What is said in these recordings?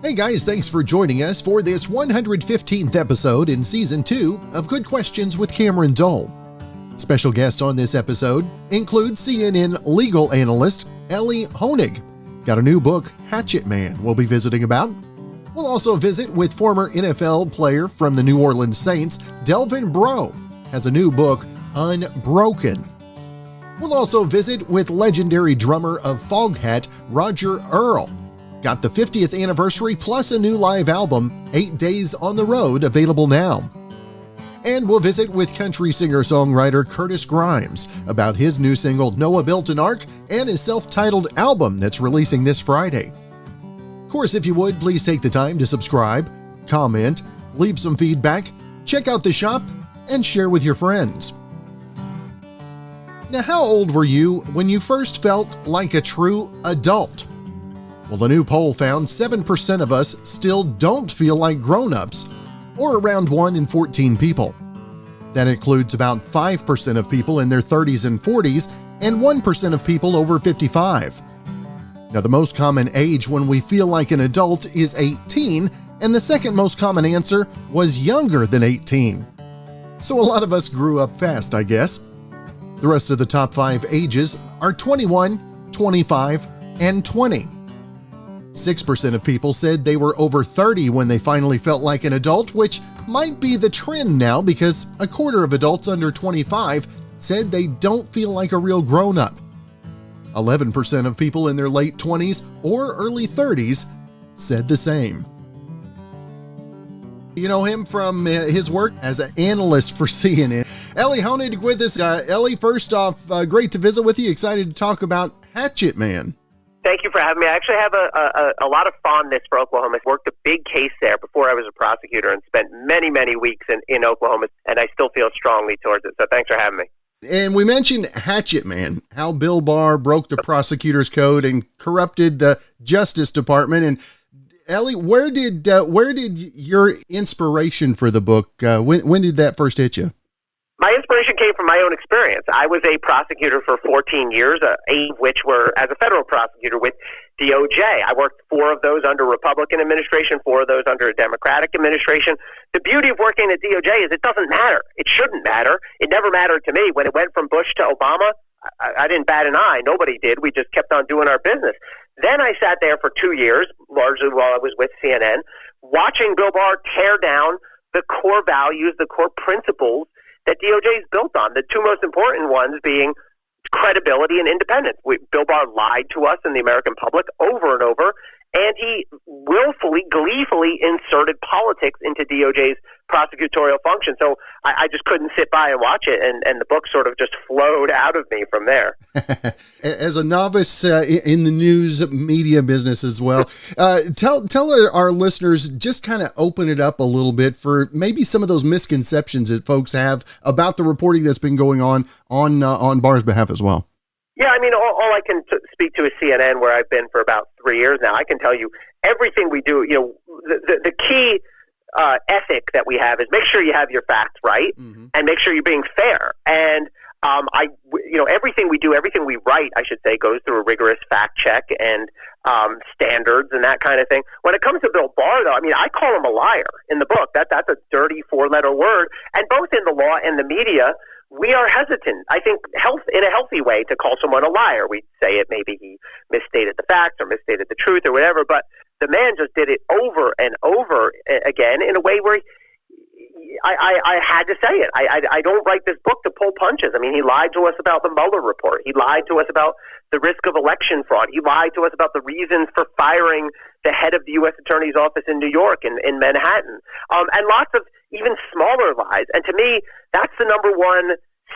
Hey guys, thanks for joining us for this 115th episode in Season 2 of Good Questions with Cameron Dole. Special guests on this episode include CNN legal analyst Elie Honig. Got a new book, Hatchet Man, we'll be visiting about. We'll also visit with former NFL player from the New Orleans Saints, Delvin Breaux, has a new book, Unbroken. We'll also visit with legendary drummer of Foghat, Roger Earl. Got the 50th anniversary plus a new live album, 8 Days on the Road, available now. And we'll visit with country singer-songwriter Curtis Grimes about his new single Noah Built an Ark and his self-titled album that's releasing this Friday. Of course, if you would, please take the time to subscribe, comment, leave some feedback, check out the shop, and share with your friends. Now, how old were you when you first felt like a true adult? Well, a new poll found 7% of us still don't feel like grown-ups, or around 1 in 14 people. That includes about 5% of people in their 30s and 40s, and 1% of people over 55. Now, the most common age when we feel like an adult is 18, and the second most common answer was younger than 18. So a lot of us grew up fast, I guess. The rest of the top 5 ages are 21, 25, and 20. 6% of people said they were over 30 when they finally felt like an adult, which might be the trend now because a quarter of adults under 25 said they don't feel like a real grown-up. 11% of people in their late 20s or early 30s said the same. You know him from his work as an analyst for CNN. Elie Honig with us. Elie, first off, great to visit with you. Excited to talk about Hatchet Man. Thank you for having me. I actually have a lot of fondness for Oklahoma. I worked a big case there before I was a prosecutor and spent many, many weeks in Oklahoma, and I still feel strongly towards it. So thanks for having me. And we mentioned Hatchet Man, how Bill Barr broke the prosecutor's code and corrupted the Justice Department. And Elie, where did your inspiration for the book, when did that first hit you? My inspiration came from my own experience. I was a prosecutor for 14 years, 8 of which were as a federal prosecutor with DOJ. I worked 4 of those under Republican administration, 4 of those under a Democratic administration. The beauty of working at DOJ is it doesn't matter. It shouldn't matter. It never mattered to me. When it went from Bush to Obama, I didn't bat an eye. Nobody did. We just kept on doing our business. Then I sat there for 2 years, largely while I was with CNN, watching Bill Barr tear down the core values, the core principles that DOJ is built on, the 2 most important ones being credibility and independence. Bill Barr lied to us and the American public over and over, and he willfully, gleefully inserted politics into DOJ's prosecutorial function. So I just couldn't sit by and watch it, and the book sort of just flowed out of me from there. As a novice in the news media business as well, tell our listeners, just kind of open it up a little bit for maybe some of those misconceptions that folks have about the reporting that's been going on Barr's behalf as well. Yeah, I mean, all I can speak to is CNN, where I've been for about 3 years now. I can tell you everything we do, the key ethic that we have is make sure you have your facts right, and make sure you're being fair. And everything we do, everything we write, I should say, goes through a rigorous fact check and standards and that kind of thing. When it comes to Bill Barr, though, I mean, I call him a liar in the book. That's a dirty 4-letter word. And both in the law and the media, we are hesitant, I think, in a healthy way, to call someone a liar. We say it, maybe he misstated the facts or misstated the truth or whatever, but the man just did it over and over again in a way where I had to say it. I don't write this book to pull punches. I mean, he lied to us about the Mueller report. He lied to us about the risk of election fraud. He lied to us about the reasons for firing the head of the U.S. Attorney's Office in New York, in Manhattan, and lots of even smaller lies. And to me, that's the number one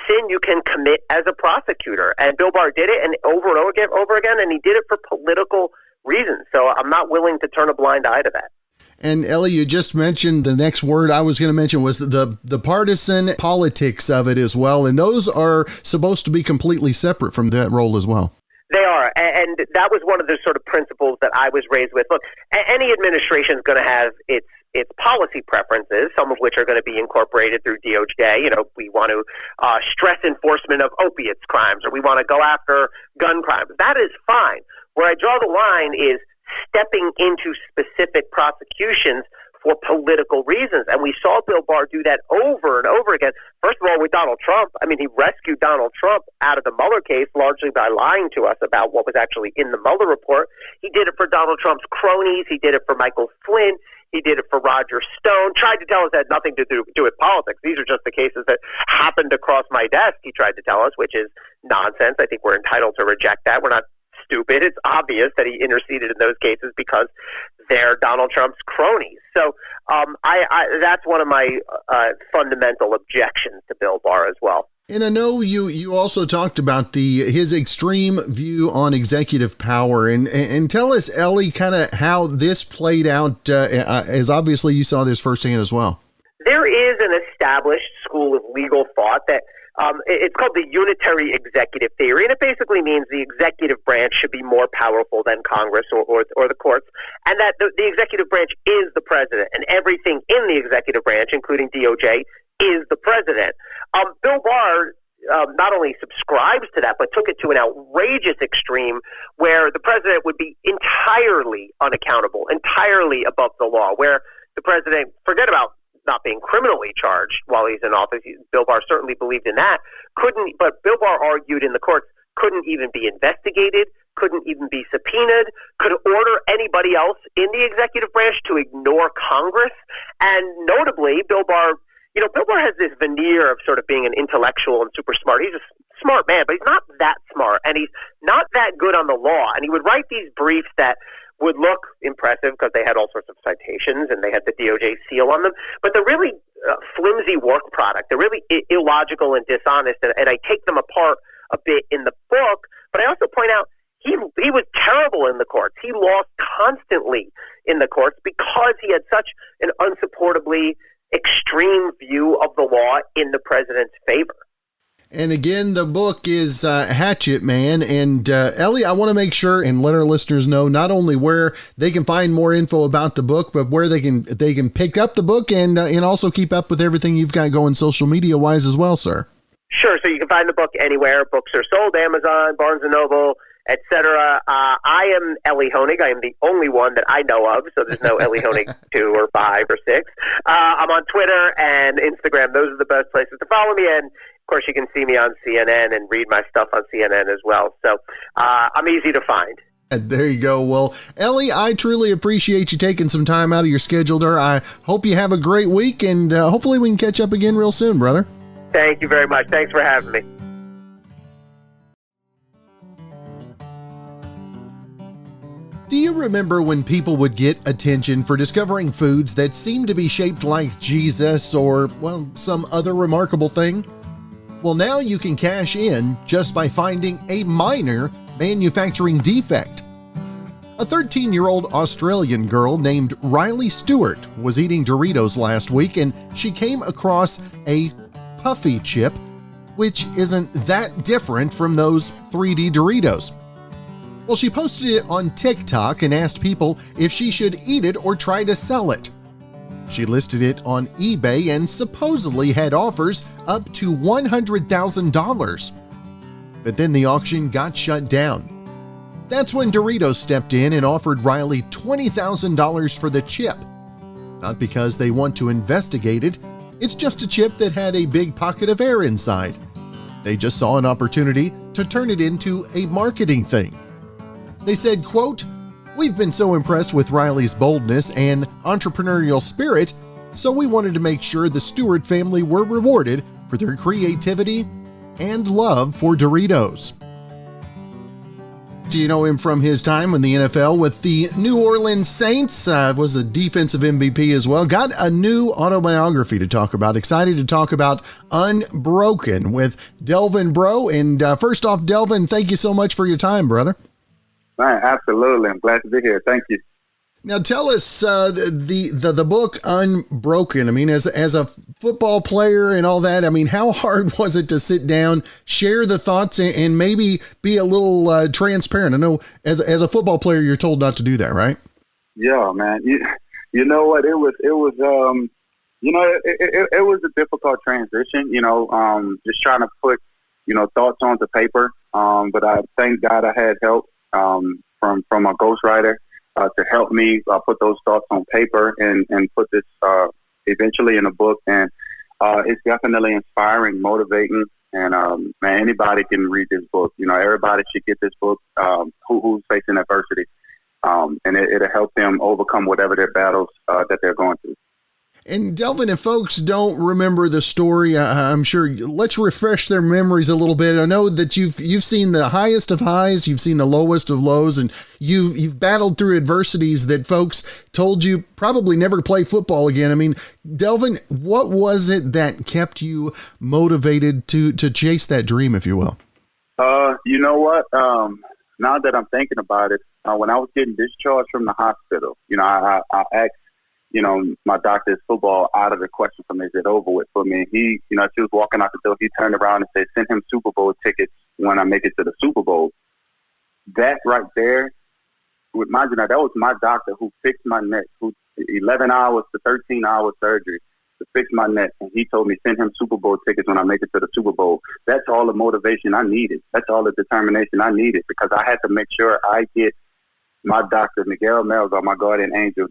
sin you can commit as a prosecutor. And Bill Barr did it, and over and over again, and he did it for political reasons. So I'm not willing to turn a blind eye to that. And Elie, you just mentioned the next word I was going to mention was the partisan politics of it as well. And those are supposed to be completely separate from that role as well. They are. And that was one of the sort of principles that I was raised with. Look, any administration is going to have its policy preferences, some of which are going to be incorporated through DOJ. You know, we want to stress enforcement of opiates crimes, or we want to go after gun crimes. That is fine. Where I draw the line is stepping into specific prosecutions for political reasons. And we saw Bill Barr do that over and over again. First of all, with Donald Trump. I mean, he rescued Donald Trump out of the Mueller case largely by lying to us about what was actually in the Mueller report. He did it for Donald Trump's cronies. He did it for Michael Flynn. He did it for Roger Stone. Tried to tell us that had nothing to do with politics. These are just the cases that happened to cross my desk, he tried to tell us, which is nonsense. I think we're entitled to reject that. We're not stupid. It's obvious that he interceded in those cases because they're Donald Trump's cronies. So that's one of my fundamental objections to Bill Barr as well. And I know you also talked about his extreme view on executive power, and tell us, Elie, kind of how this played out, as obviously you saw this firsthand as well. There is an established school of legal thought that it's called the unitary executive theory, and it basically means the executive branch should be more powerful than Congress or the courts, and that the executive branch is the president, and everything in the executive branch, including DOJ, is the president. Bill Barr not only subscribes to that, but took it to an outrageous extreme where the president would be entirely unaccountable, entirely above the law, where the president, forget about not being criminally charged while he's in office. Bill Barr certainly believed in that. But Bill Barr argued in the courts, couldn't even be investigated, couldn't even be subpoenaed, could order anybody else in the executive branch to ignore Congress. And notably, Bill Barr has this veneer of sort of being an intellectual and super smart. He's a smart man, but he's not that smart, and he's not that good on the law. And he would write these briefs that would look impressive because they had all sorts of citations and they had the DOJ seal on them, but they're really flimsy work product. They're really illogical and dishonest, and I take them apart a bit in the book, but I also point out he was terrible in the courts. He lost constantly in the courts because he had such an unsupportably extreme view of the law in the president's favor. And again, the book is Hatchet Man. And Elie, I want to make sure and let our listeners know not only where they can find more info about the book, but where they can pick up the book and also keep up with everything you've got going social media wise as well, sir. Sure. So you can find the book anywhere books are sold, Amazon, Barnes & Noble, etc. I am Elie Honig. I am the only one that I know of, so there's no Elie Honig 2 or 5 or 6. I'm on Twitter and Instagram. Those are the best places to follow me, and of course you can see me on CNN and read my stuff on CNN as well. So I'm easy to find. There you go. Well, Elie, I truly appreciate you taking some time out of your schedule there. I hope you have a great week, and hopefully we can catch up again real soon, brother. Thank you very much. Thanks for having me. Do you remember when people would get attention for discovering foods that seemed to be shaped like Jesus or, well, some other remarkable thing? Well, now you can cash in just by finding a minor manufacturing defect. A 13-year-old Australian girl named Riley Stewart was eating Doritos last week, and she came across a puffy chip, which isn't that different from those 3D Doritos. Well, she posted it on TikTok and asked people if she should eat it or try to sell it. She listed it on eBay and supposedly had offers up to $100,000. But then the auction got shut down. That's when Doritos stepped in and offered Riley $20,000 for the chip. Not because they want to investigate it, it's just a chip that had a big pocket of air inside. They just saw an opportunity to turn it into a marketing thing. They said, quote, "We've been so impressed with Riley's boldness and entrepreneurial spirit, so we wanted to make sure the Stewart family were rewarded for their creativity and love for Doritos." Do you know him from his time in the NFL with the New Orleans Saints? Was a defensive MVP as well. Got a new autobiography to talk about. Excited to talk about Unbroken with Delvin Breaux. And first off, Delvin, thank you so much for your time, brother. Right, absolutely. I'm glad to be here. Thank you. Now tell us the book Unbroken. I mean, as a football player and all that, I mean, how hard was it to sit down, share the thoughts, and maybe be a little transparent? I know as a football player, you're told not to do that, right? Yeah, man. You know what? It was a difficult transition. Just trying to put thoughts onto paper. But I thank God I had help from a ghostwriter. to help me put those thoughts on paper and put this eventually in a book. And it's definitely inspiring, motivating, and man, anybody can read this book. Everybody should get this book who's facing adversity, and it'll help them overcome whatever their battles that they're going through. And Delvin, if folks don't remember the story, I'm sure let's refresh their memories a little bit. I know that you've seen the highest of highs, you've seen the lowest of lows, and you've battled through adversities that folks told you probably never play football again. I mean, Delvin, what was it that kept you motivated to chase that dream, if you will? You know what? Now that I'm thinking about it, when I was getting discharged from the hospital, I asked, my doctor's football out of the question for me. Is it over with for me? He, she was walking out the door. He turned around and said, send him Super Bowl tickets when I make it to the Super Bowl. That right there, imagine that was my doctor who fixed my neck, who 11 hours to 13 hour surgery to fix my neck. And he told me, send him Super Bowl tickets when I make it to the Super Bowl. That's all the motivation I needed. That's all the determination I needed, because I had to make sure I get my doctor, Miguel Melgar, my guardian angel,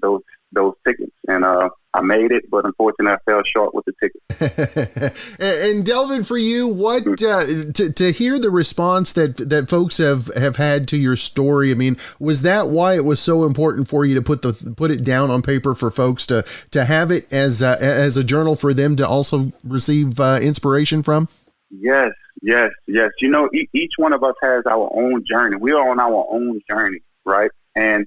those tickets. And I made it, but unfortunately I fell short with the tickets. And Delvin, for you, what to hear the response that folks have had to your story, I mean, was that why it was so important for you to put it down on paper for folks to have it as a journal for them to also receive inspiration from? Yes. Each one of us has our own journey. We are on our own journey, right? And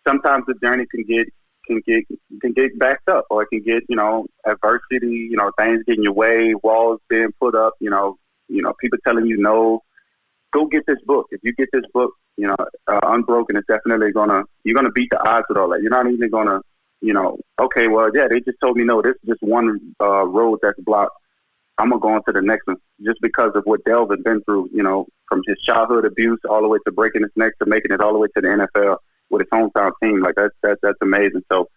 sometimes the journey can get backed up, or it can get, adversity, things get in your way, walls being put up, people telling you no. Go get this book. If you get this book, Unbroken is definitely you're gonna beat the odds with all that. You're not even gonna, okay, well, yeah, they just told me no, this is just one road that's blocked. I'm gonna go on to the next one, just because of what Delvin been through, from his childhood abuse all the way to breaking his neck to making it all the way to the NFL with his hometown team. Like that's amazing. So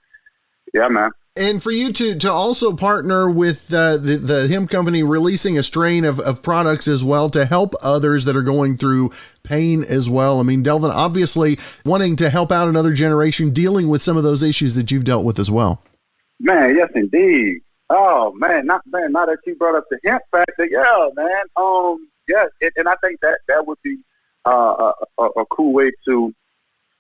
yeah, man. And for you to also partner with the hemp company releasing a strain of products as well to help others that are going through pain as well. I mean, Delvin, obviously wanting to help out another generation dealing with some of those issues that you've dealt with as well. Man, yes, indeed. Oh man, now that you brought up the hemp factor, yeah, man. Yeah, and I think that would be a cool way to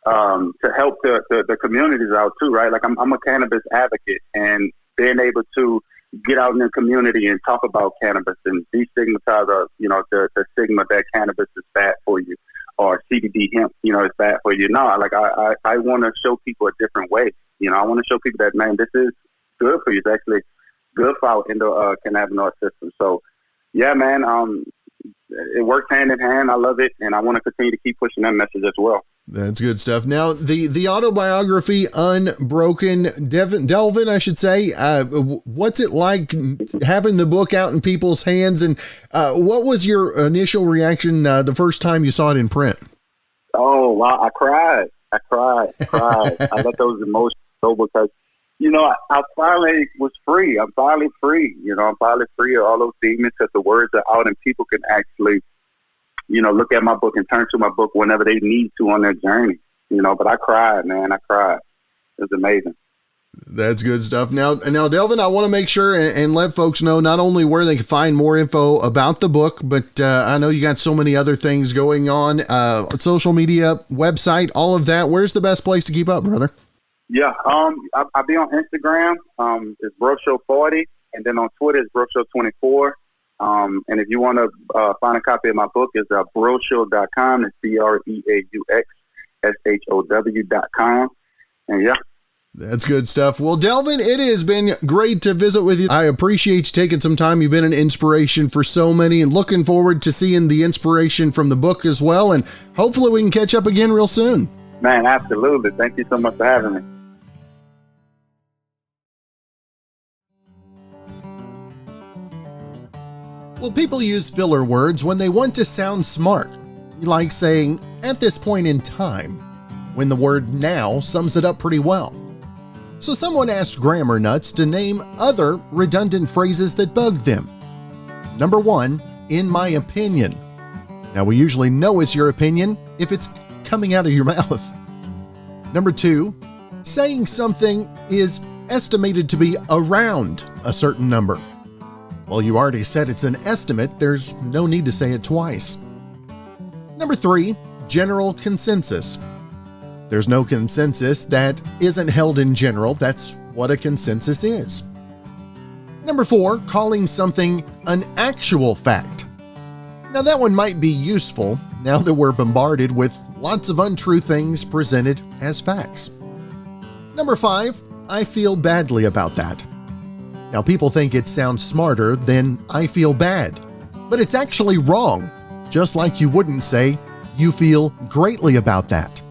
help the communities out too, right? Like I'm a cannabis advocate, and being able to get out in the community and talk about cannabis and destigmatize, the stigma that cannabis is bad for you, or CBD hemp, is bad for you. No, like I want to show people a different way. I want to show people that, man, this is good for you. It's actually good for our endocannabinoid system. So, yeah, man, it works hand in hand. I love it, and I want to continue to keep pushing that message as well. That's good stuff. Now, the autobiography, Unbroken, Delvin, I should say, what's it like having the book out in people's hands, and what was your initial reaction the first time you saw it in print? Oh, wow, I cried. I let those emotions go, because I finally was free. I'm finally free. I'm finally free of all those demons, because the words are out and people can actually, look at my book and turn to my book whenever they need to on their journey. But I cried, man. I cried. It was amazing. That's good stuff. Now, Delvin, I want to make sure and let folks know not only where they can find more info about the book, but I know you got so many other things going on, social media, website, all of that. Where's the best place to keep up, brother? Yeah, I'll be on Instagram. It's Breaux Show 40, and then on Twitter it's Breaux Show 24. And if you want to find a copy of my book, it's BreauxShow.com. It's BREAUXSHOW.com. And yeah. That's good stuff. Well, Delvin, it has been great to visit with you. I appreciate you taking some time. You've been an inspiration for so many, and looking forward to seeing the inspiration from the book as well. And hopefully we can catch up again real soon. Man, absolutely. Thank you so much for having me. Well, people use filler words when they want to sound smart, like saying, at this point in time, when the word now sums it up pretty well. So someone asked Grammar Nuts to name other redundant phrases that bugged them. Number 1, in my opinion. Now, we usually know it's your opinion if it's coming out of your mouth. Number 2, saying something is estimated to be around a certain number. Well, you already said it's an estimate, there's no need to say it twice. Number 3, general consensus. There's no consensus that isn't held in general, that's what a consensus is. Number 4, calling something an actual fact. Now that one might be useful now that we're bombarded with lots of untrue things presented as facts. Number 5, I feel badly about that. Now people think it sounds smarter than I feel bad, but it's actually wrong, just like you wouldn't say you feel greatly about that.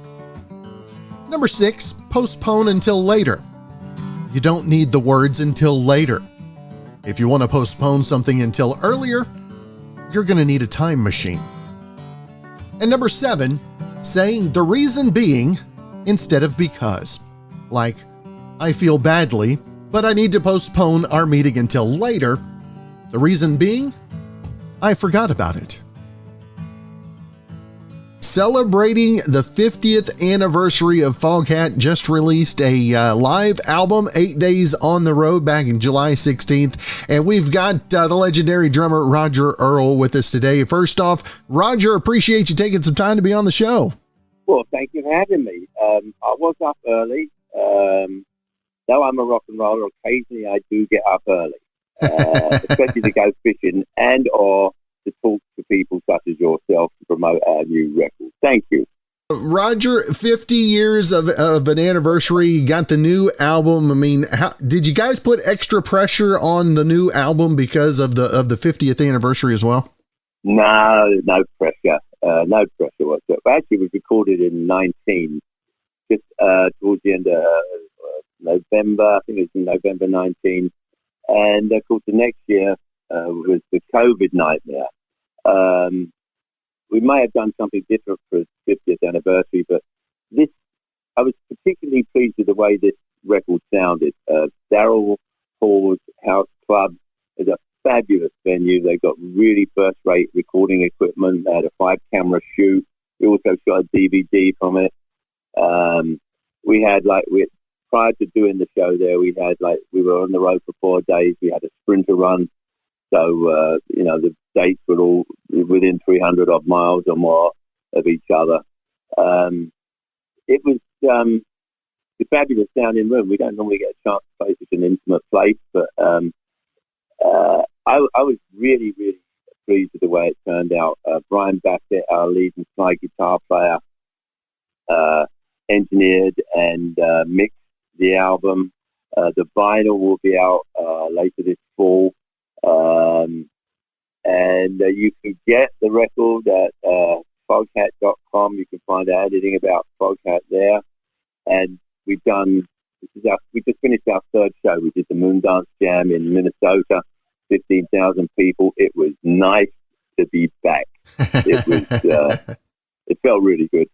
Number 6, postpone until later. You don't need the words until later. If you want to postpone something until earlier, you're going to need a time machine. And number 7, saying the reason being instead of because. Like, I feel badly, but I need to postpone our meeting until later. The reason being, I forgot about it. Celebrating the 50th anniversary of Foghat, just released a live album, 8 Days on the Road, back in July 16th. And we've got the legendary drummer Roger Earl with us today. First off, Roger, appreciate you taking some time to be on the show. Well, thank you for having me. I was up early. Though I'm a rock and roller, occasionally I do get up early, especially to go fishing and or to talk to people such as yourself to promote our new record. Thank you. Roger, 50 years of an anniversary, you got the new album. I mean, did you guys put extra pressure on the new album because of the 50th anniversary as well? No pressure. No pressure whatsoever. Actually, it was recorded in 19, just towards the end of November. I think it was in November 19. And of course, the next year was the COVID nightmare. We may have done something different for its 50th anniversary, but I was particularly pleased with the way this record sounded. Darrell Hall's House Club is a fabulous venue. They got really first-rate recording equipment. They had a 5-camera shoot. We also shot a DVD from it. We had prior to doing the show there, we were on the road for 4 days. We had a sprinter run. So, the dates were all within 300 odd miles or more of each other. It was a fabulous sounding room. We don't normally get a chance to play such an intimate place, but I was really, really pleased with the way it turned out. Brian Bassett, our lead and slide guitar player, engineered and mixed the album. The vinyl will be out later this fall. And you can get the record at foghat.com. You can find out anything about Foghat there. And we just finished our third show. We did the Moondance Jam in Minnesota, 15,000 people. It was nice to be back. It was. It felt really good.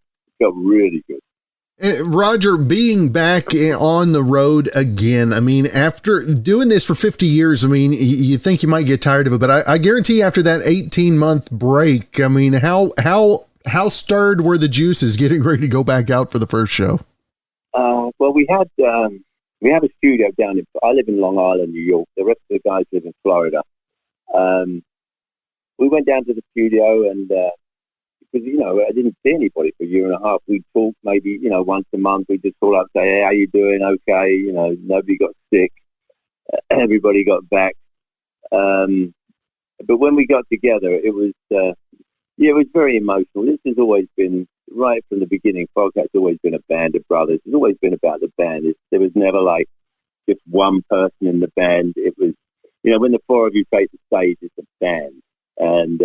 Roger, being back on the road again, I mean, after doing this for 50 years, I mean, you think you might get tired of it, but I guarantee after that 18-month break, I mean, how stirred were the juices getting ready to go back out for the first show? Well, we have a studio down I live in Long Island, New York. The rest of the guys live in Florida. We went down to the studio and, because, I didn't see anybody for a year and a half. We'd talk maybe, once a month. We'd just call up and say, hey, how you doing? Okay. Nobody got sick. Everybody got back. But when we got together, it was very emotional. This has always been, right from the beginning, Foghat's always been a band of brothers. It's always been about the band. There was never like just one person in the band. It was, when the four of you take the stage, it's a band. And,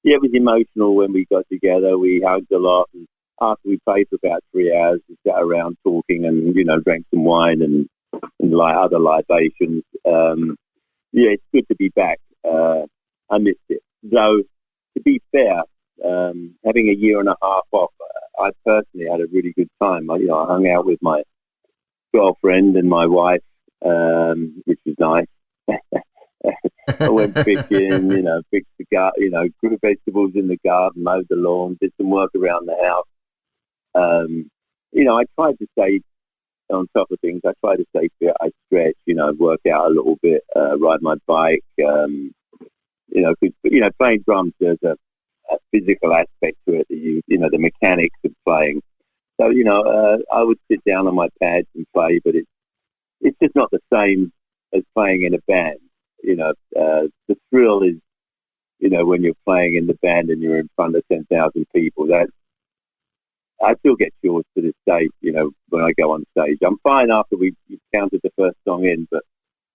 it was emotional when we got together. We hugged a lot. And after we played for about 3 hours, we sat around talking and, drank some wine and other libations. It's good to be back. I missed it. Though, to be fair, having a year and a half off, I personally had a really good time. I hung out with my girlfriend and my wife, which was nice. I went fishing, fixed the garden, grew vegetables in the garden, mowed the lawn, did some work around the house. I tried to stay on top of things. I try to stay fit. I stretch, work out a little bit, ride my bike. Playing drums, there's a physical aspect to it. The mechanics of playing. So, I would sit down on my pads and play, but it's just not the same as playing in a band. The thrill is, when you're playing in the band and you're in front of 10,000 people. That I still get chills to this day, when I go on stage. I'm fine after we've counted the first song in, but,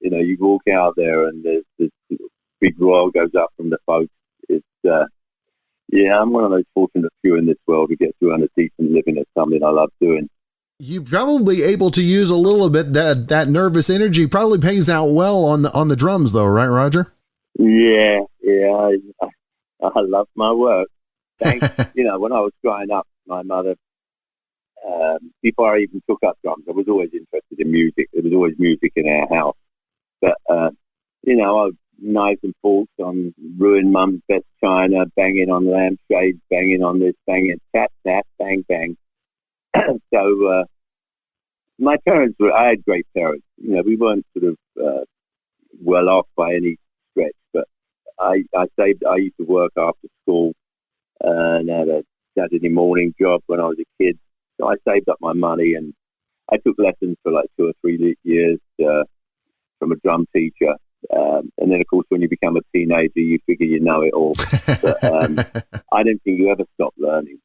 you walk out there and there's this big roar goes up from the folks. It's, I'm one of those fortunate few in this world who get to earn a decent living at something I love doing. You're probably able to use a little bit that nervous energy. Probably pays out well on the drums, though, right, Roger? Yeah, I love my work. Thanks. When I was growing up, my mother, before I even took up drums, I was always interested in music. There was always music in our house. But, I was knives and forks on ruined mum's best china, banging on lampshades, banging on this, banging tap, tap, bang, bang. So, my parents I had great parents. We weren't sort of well off by any stretch, but I used to work after school and had a Saturday morning job when I was a kid. So I saved up my money and I took lessons for like 2 or 3 years from a drum teacher. And then, of course, when you become a teenager, you figure you know it all. But I don't think you ever stop learning.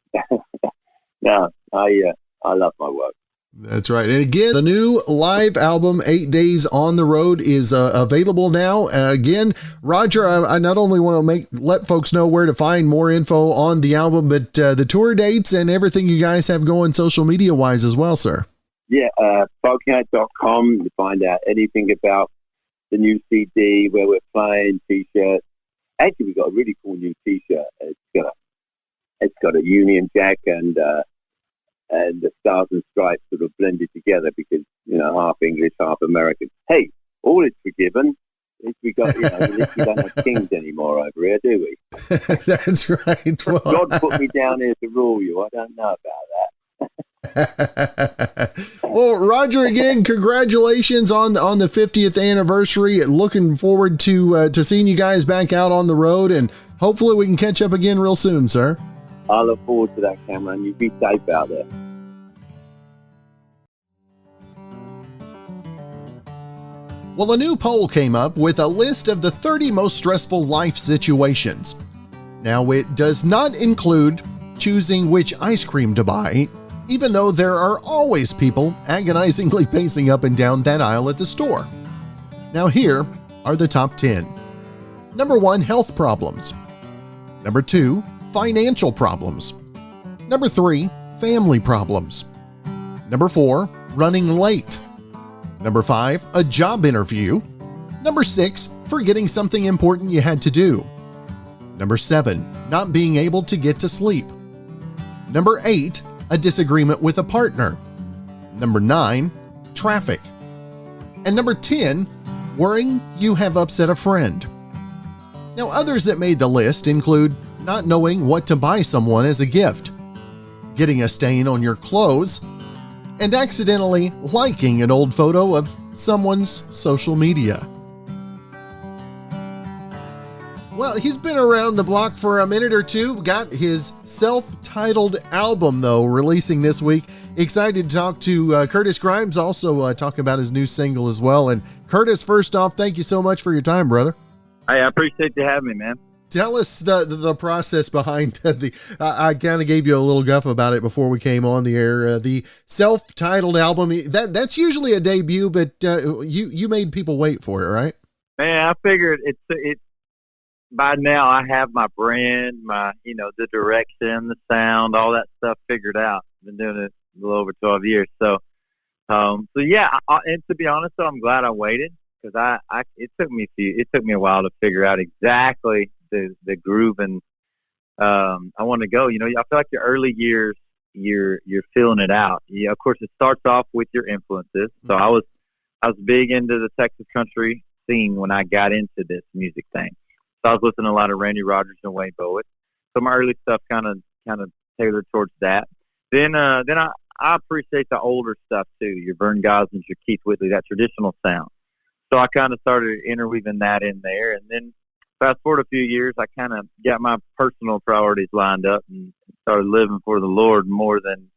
No, I love my work. That's right. And again, the new live album, 8 Days on the Road, is available now. Again, Roger, I not only want to let folks know where to find more info on the album, but the tour dates and everything you guys have going social media wise as well, sir. Yeah, foghat.com to find out anything about the new CD, where we're playing, T-shirts. Actually, we've got a really cool new T-shirt. It's got a Union Jack and the Stars and Stripes sort of blended together because, half English, half American. Hey, all is forgiven. At least we don't have kings anymore over here, do we? That's right. Well, God put me down here to rule you. I don't know about that. Well, Roger, again, congratulations on the 50th anniversary. Looking forward to seeing you guys back out on the road, and hopefully we can catch up again real soon, sir. I look forward to that, Cameron. You be safe out there. Well, a new poll came up with a list of the 30 most stressful life situations. Now, it does not include choosing which ice cream to buy, even though there are always people agonizingly pacing up and down that aisle at the store. Now, here are the top 10. Number 1, health problems. Number 2, financial problems. Number 3, family problems. Number 4, running late. Number 5, a job interview. Number 6, forgetting something important you had to do. Number 7, not being able to get to sleep. Number 8, a disagreement with a partner. Number 9, traffic. And number 10, worrying you have upset a friend. Now, others that made the list include not knowing what to buy someone as a gift, getting a stain on your clothes, and accidentally liking an old photo of someone's social media. Well, he's been around the block for a minute or two. Got his self-titled album, though, releasing this week. Excited to talk to Curtis Grimes, also talk about his new single as well. And Curtis, first off, thank you so much for your time, brother. Hey, I appreciate you having me, man. Tell us the process behind I kind of gave you a little guff about it before we came on the air. The self-titled album, that's usually a debut, but you made people wait for it, right? Man, I figured it's by now I have my brand, the direction, the sound, all that stuff figured out. Been doing it a little over 12 years. So yeah, and to be honest, though, I'm glad I waited because it took me a while to figure out exactly the groove and I want to go. I feel like your early years, you're feeling it out. Yeah, of course, it starts off with your influences. So I was big into the Texas country scene when I got into this music thing. So I was listening to a lot of Randy Rogers and Wayne Bowitt. So my early stuff kind of tailored towards that. Then I I appreciate the older stuff too. Your Vern Goslin's, your Keith Whitley, that traditional sound. So I kind of started interweaving that in there. And then fast forward a few years, I kind of got my personal priorities lined up and started living for the Lord more than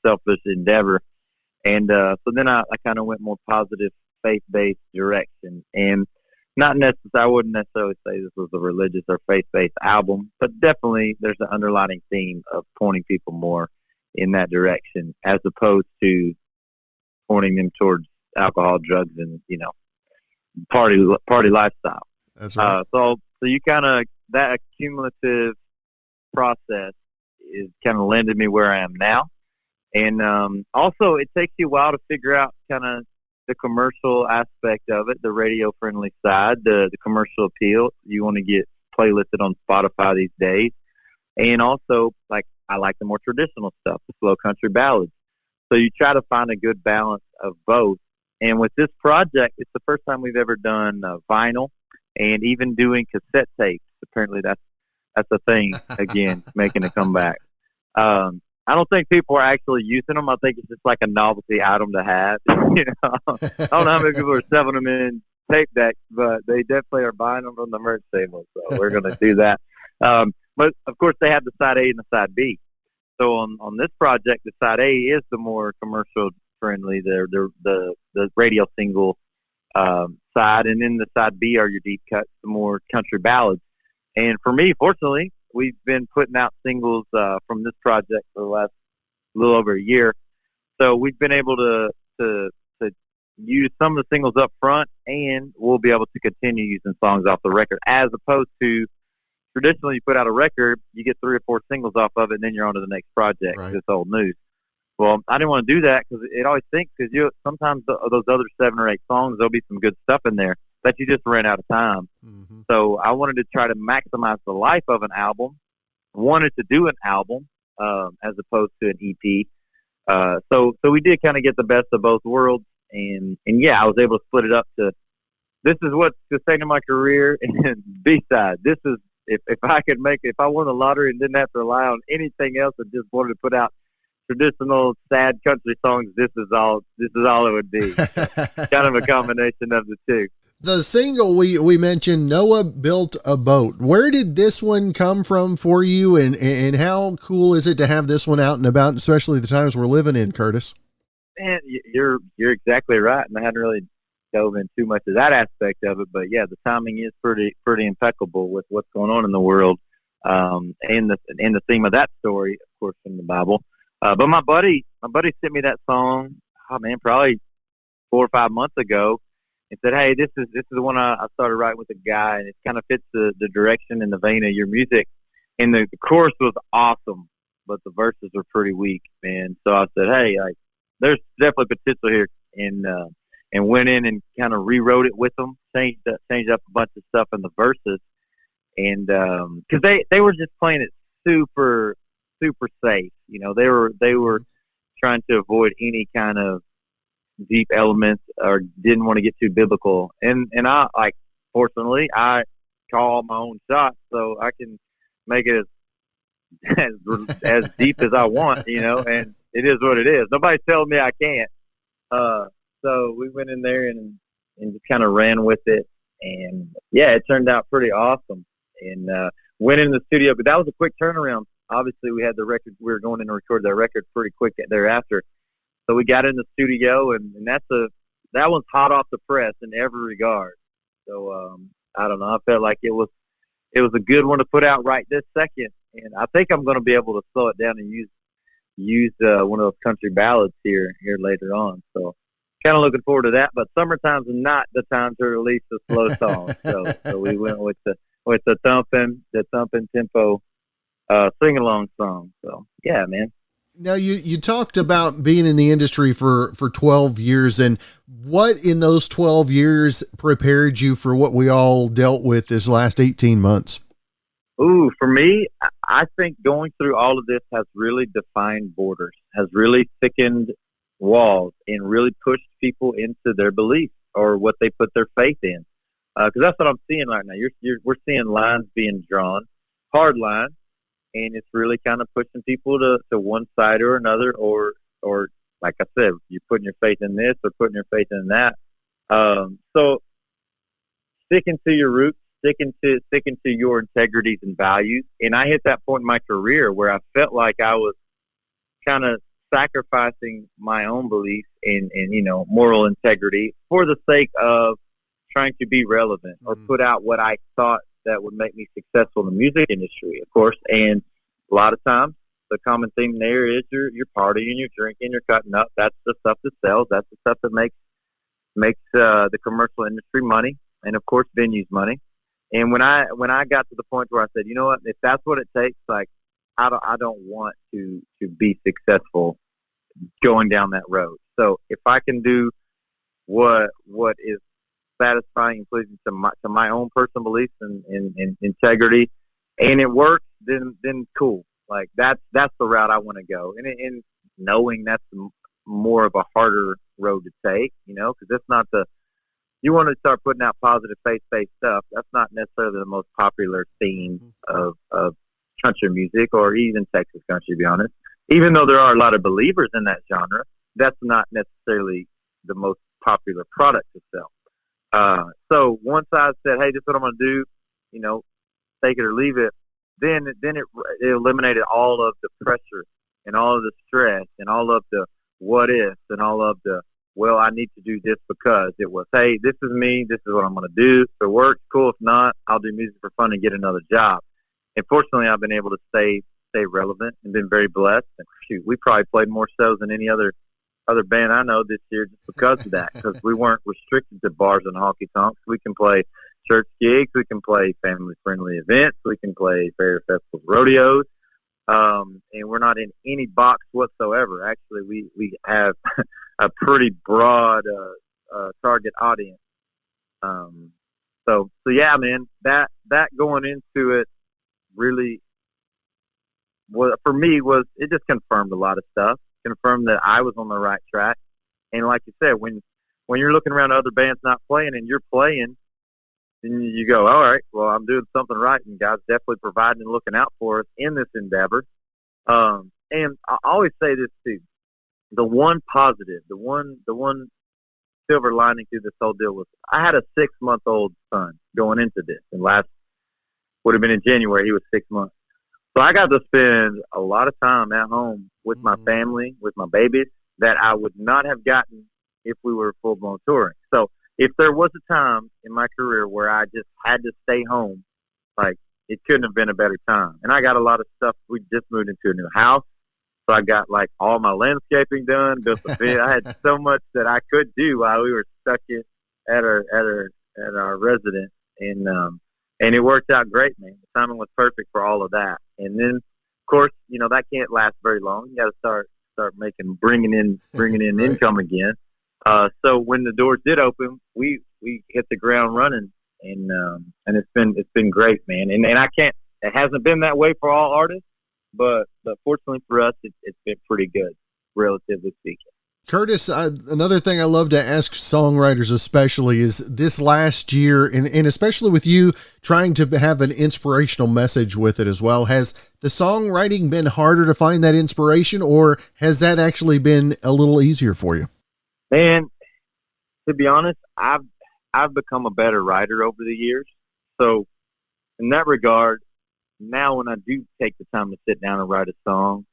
selfish endeavor. And so then I kind of went more positive, faith-based direction. And not necessarily, I wouldn't necessarily say this was a religious or faith-based album, but definitely there's an underlying theme of pointing people more in that direction as opposed to pointing them towards alcohol, drugs, and, party lifestyle. That's right. So you kind of, that accumulative process is kind of landed me where I am now. And also, it takes you a while to figure out kind of the commercial aspect of it, the radio-friendly side, the commercial appeal. You want to get playlisted on Spotify these days. And also, I like the more traditional stuff, the slow country ballads. So you try to find a good balance of both. And with this project, it's the first time we've ever done vinyl and even doing cassette tapes. Apparently, that's a thing, again, making a comeback. I don't think people are actually using them. I think it's just like a novelty item to have. I don't know how many people are selling them in tape decks, but they definitely are buying them from the merch table. So we're going to do that. But of course, they have the side A and the side B. So on this project, the side A is the more commercial friendly, the radio single side, and then the side B are your deep cuts, the more country ballads. And for me, fortunately, we've been putting out singles from this project for the last little over a year. So we've been able to use some of the singles up front, and we'll be able to continue using songs off the record, as opposed to traditionally you put out a record, you get 3 or 4 singles off of it, and then you're on to the next project. Right. It's old news. Well, I didn't want to do that because it always thinks, because sometimes those other 7 or 8 songs, there'll be some good stuff in there that you just ran out of time. Mm-hmm. So I wanted to try to maximize the life of an album, wanted to do an album as opposed to an EP. So we did kind of get the best of both worlds. And yeah, I was able to split it up to, this is what's sustained my career, and B-side. This is, if I could if I won the lottery and didn't have to rely on anything else and just wanted to put out traditional sad country songs, this is all it would be. Kind of a combination of the two. The single we mentioned, Noah Built a Boat. Where did this one come from for you, and how cool is it to have this one out and about, especially the times we're living in, Curtis? Man, you're exactly right, and I hadn't really dove in too much of that aspect of it, but yeah, the timing is pretty impeccable with what's going on in the world, and the theme of that story, of course, from the Bible. But my buddy sent me that song, probably 4 or 5 months ago, and said, "Hey, this is the one I started writing with a guy, and it kind of fits the direction and the vein of your music." And the chorus was awesome, but the verses were pretty weak, man. So I said, "Hey, there's definitely potential here," and went in and kind of rewrote it with them, changed up a bunch of stuff in the verses, and because they were just playing it super safe, they were trying to avoid any kind of deep elements or didn't want to get too biblical, and I fortunately I call my own shots, so I can make it as deep as I want, and it is what it is. Nobody's telling me I can't. So we went in there and just kind of ran with it, and yeah, it turned out pretty awesome. And went in the studio, but that was a quick turnaround. Obviously, we had the record. We were going in to record that record pretty quick thereafter. So we got in the studio, and that one's hot off the press in every regard. So I don't know. I felt like it was a good one to put out right this second, and I think I'm going to be able to slow it down and use one of those country ballads here later on. So kind of looking forward to that. But summertime's not the time to release a slow song. So we went with the thumping tempo sing along song. So yeah, man. Now, you talked about being in the industry for 12 years, and what in those 12 years prepared you for what we all dealt with this last 18 months? Ooh, for me, I think going through all of this has really defined borders, has really thickened walls, and really pushed people into their beliefs or what they put their faith in. Because that's what I'm seeing right now. We're seeing lines being drawn, hard lines, and it's really kind of pushing people to one side or another, or like I said, you're putting your faith in this or putting your faith in that. So sticking to your roots, sticking to your integrities and values. And I hit that point in my career where I felt like I was kind of sacrificing my own beliefs and moral integrity for the sake of trying to be relevant or put out what I thought that would make me successful in the music industry, of course. And a lot of times the common theme there is you're partying, you're drinking, you're cutting up. That's the stuff that sells. That's the stuff that makes the commercial industry money, and of course venues money. And when I got to the point where I said, you know what, if that's what it takes, like I don't want to be successful going down that road. So if I can do what is satisfying and pleasing to my own personal beliefs and integrity, and it works, then cool. Like that's the route I want to go. And knowing that's more of a harder road to take, because it's not you want to start putting out positive faith-based stuff. That's not necessarily the most popular theme of country music or even Texas country, to be honest. Even though there are a lot of believers in that genre, that's not necessarily the most popular product to sell. So once I said, hey, this is what I'm going to do, take it or leave it, then it eliminated all of the pressure and all of the stress and all of the what ifs and all of the, well, I need to do this because it was, hey, this is me. This is what I'm going to do. If it works, cool. If not, I'll do music for fun and get another job. And fortunately, I've been able to stay relevant and been very blessed. And shoot, we probably played more shows than any other band I know this year just because of that, because we weren't restricted to bars and honky tonks. We can play church gigs. We can play family-friendly events. We can play fair festivals, rodeos. And we're not in any box whatsoever. Actually, we have a pretty broad target audience. So yeah, man, that going into it really for me it just confirmed a lot of stuff. Confirmed that I was on the right track. And like you said, when you're looking around other bands not playing and you're playing, then you go, all right, well, I'm doing something right, and God's definitely providing and looking out for us in this endeavor. And I always say this too: the one positive, the one silver lining through this whole deal was I had a 6-month-old son going into this, and would have been in January. He was 6 months, so I got to spend a lot of time at home with my family, with my babies, that I would not have gotten if we were full-blown touring. So if there was a time in my career where I just had to stay home, like, it couldn't have been a better time. And I got a lot of stuff. We just moved into a new house, so I got like all my landscaping done, built a bed. I had so much that I could do while we were stuck at our residence, and it worked out great, man. The timing was perfect for all of that. And then, of course, that can't last very long. You got to start bringing in right. Income again. So when the doors did open, we hit the ground running, and it's been great, man. And it hasn't been that way for all artists, but fortunately for us, it's been pretty good, relatively speaking. Curtis, another thing I love to ask songwriters especially is this last year, and especially with you trying to have an inspirational message with it as well, has the songwriting been harder to find that inspiration, or has that actually been a little easier for you? Man, to be honest, I've become a better writer over the years. So in that regard, now when I do take the time to sit down and write a song,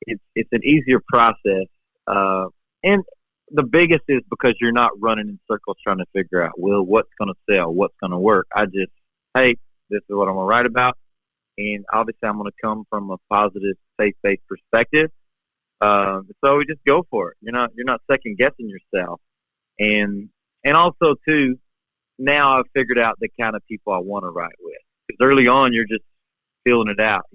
it's an easier process. And the biggest is because you're not running in circles trying to figure out, well, what's going to sell, what's going to work. I just, hey, this is what I'm going to write about. And obviously I'm going to come from a positive, faith-based perspective. So we just go for it. You're not second guessing yourself. And also too, now I've figured out the kind of people I want to write with. Because early on, you're just feeling it out,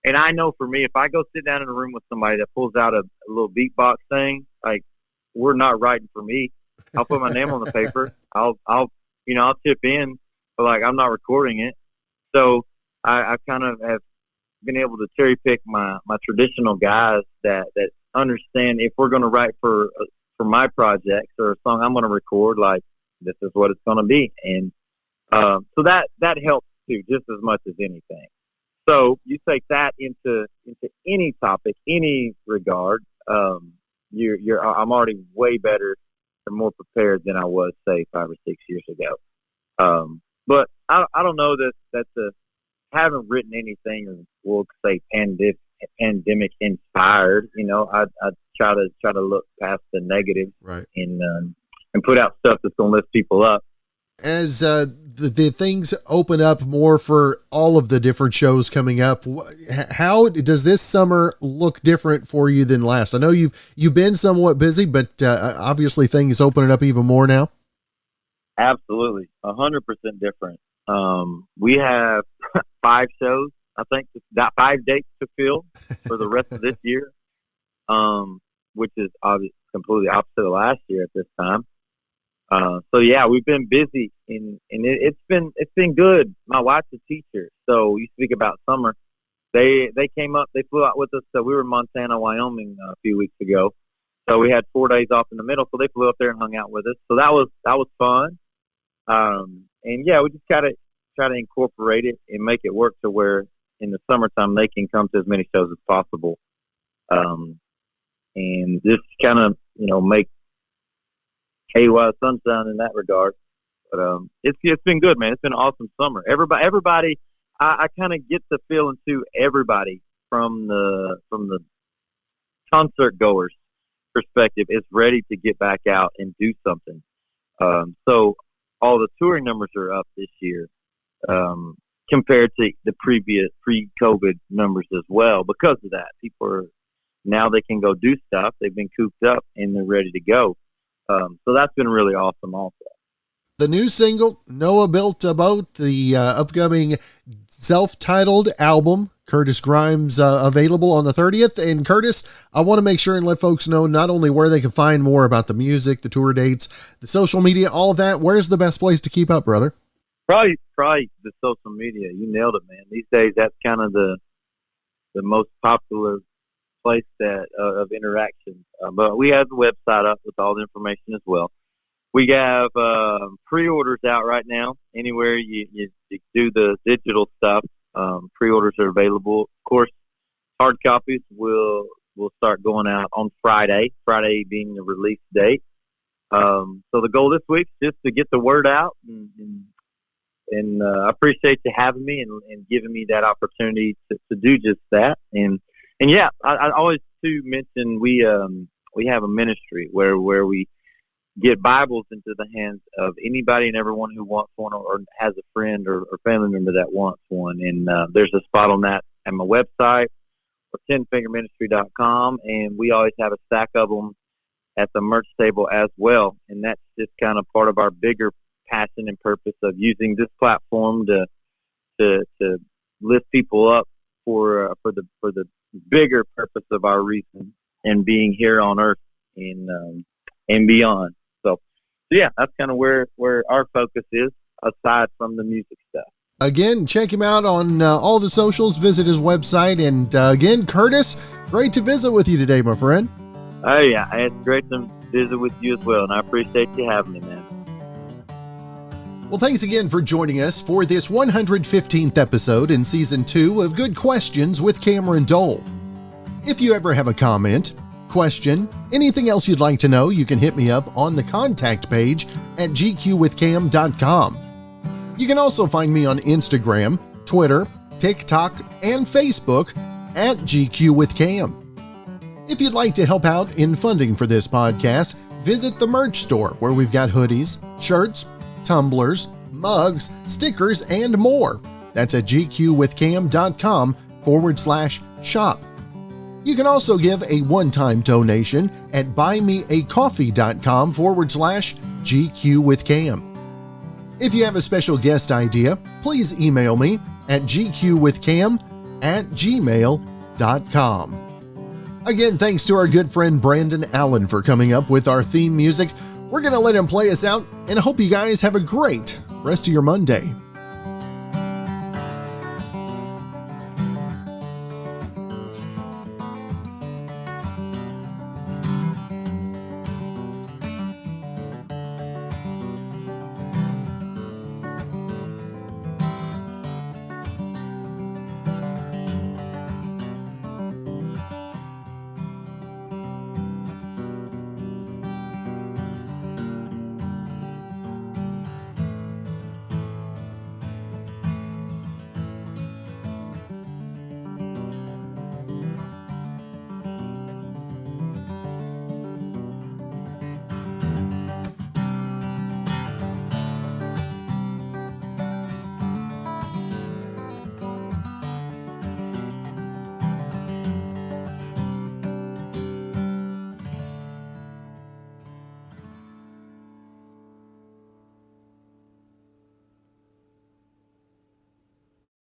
And I know for me, if I go sit down in a room with somebody that pulls out a little beatbox thing, like, we're not writing for me. I'll put my name on the paper. I'll chip in, but like, I'm not recording it. So I kind of have been able to cherry pick my traditional guys that understand if we're going to write for my projects or a song I'm going to record, like, this is what it's going to be. And so that helps too, just as much as anything. So you take that into any topic, any regard. I'm already way better and more prepared than I was, say, 5 or 6 years ago. But I don't know that haven't written anything, or we'll say pandemic inspired. I try to look past the negative, right, and put out stuff that's going to lift people up. As the things open up more for all of the different shows coming up, how does this summer look different for you than last? I know you've been somewhat busy, but obviously things opening up even more now. Absolutely, 100% different. We have 5 shows, I think, got 5 dates to fill for the rest of this year, which is obviously completely opposite of last year at this time. So yeah, we've been busy, and it's been good. My wife's a teacher, so you speak about summer. They came up, they flew out with us. So we were in Montana, Wyoming a few weeks ago. So we had 4 days off in the middle. So they flew up there and hung out with us. So that was fun. And yeah, we just try to incorporate it and make it work to where in the summertime they can come to as many shows as possible. And just kind of make sunshine in that regard. But it's been good, man. It's been an awesome summer. Everybody, I kind of get the feeling too. Everybody from the concert goers perspective is ready to get back out and do something. So all the touring numbers are up this year compared to the previous pre-COVID numbers as well. Because of that, people are now they can go do stuff. They've been cooped up and they're ready to go. So that's been really awesome also. The new single, Noah Built a Boat, the upcoming self-titled album, Curtis Grimes, available on the 30th. And Curtis, I want to make sure and let folks know not only where they can find more about the music, the tour dates, the social media, all of that. Where's the best place to keep up, brother? Probably the social media. You nailed it, man. These days, that's kind of the most popular place of interaction. But we have the website up with all the information as well. We have pre-orders out right now. Anywhere you do the digital stuff, pre-orders are available. Of course, hard copies will start going out on Friday being the release date. So the goal this week is just to get the word out, and I appreciate you having me and giving me that opportunity to do just that. And yeah, I always too mention we have a ministry where we get Bibles into the hands of anybody and everyone who wants one or has a friend or family member that wants one. And there's a spot on that at my website, or 10fingerministry.com, and we always have a stack of them at the merch table as well. And that's just kind of part of our bigger passion and purpose of using this platform to lift people up for the bigger purpose of our reason and being here on earth and beyond. So yeah, that's kind of where our focus is, aside from the music stuff. Again, check him out on all the socials, visit his website. And again, Curtis, great to visit with you today, my friend. Oh yeah, it's great to visit with you as well, and I appreciate you having me, man. Well, thanks again for joining us for this 115th episode in Season 2 of Good Questions with Cameron Dole. If you ever have a comment, question, anything else you'd like to know, you can hit me up on the contact page at gqwithcam.com. You can also find me on Instagram, Twitter, TikTok, and Facebook at gqwithcam. If you'd like to help out in funding for this podcast, visit the merch store where we've got hoodies, shirts, tumblers, mugs, stickers, and more. That's at gqwithcam.com/shop. You can also give a one-time donation at buymeacoffee.com/gqwithcam. If you have a special guest idea, please email me at gqwithcam@gmail.com. Again, thanks to our good friend Brandon Allen for coming up with our theme music. We're going to let him play us out, and I hope you guys have a great rest of your Monday.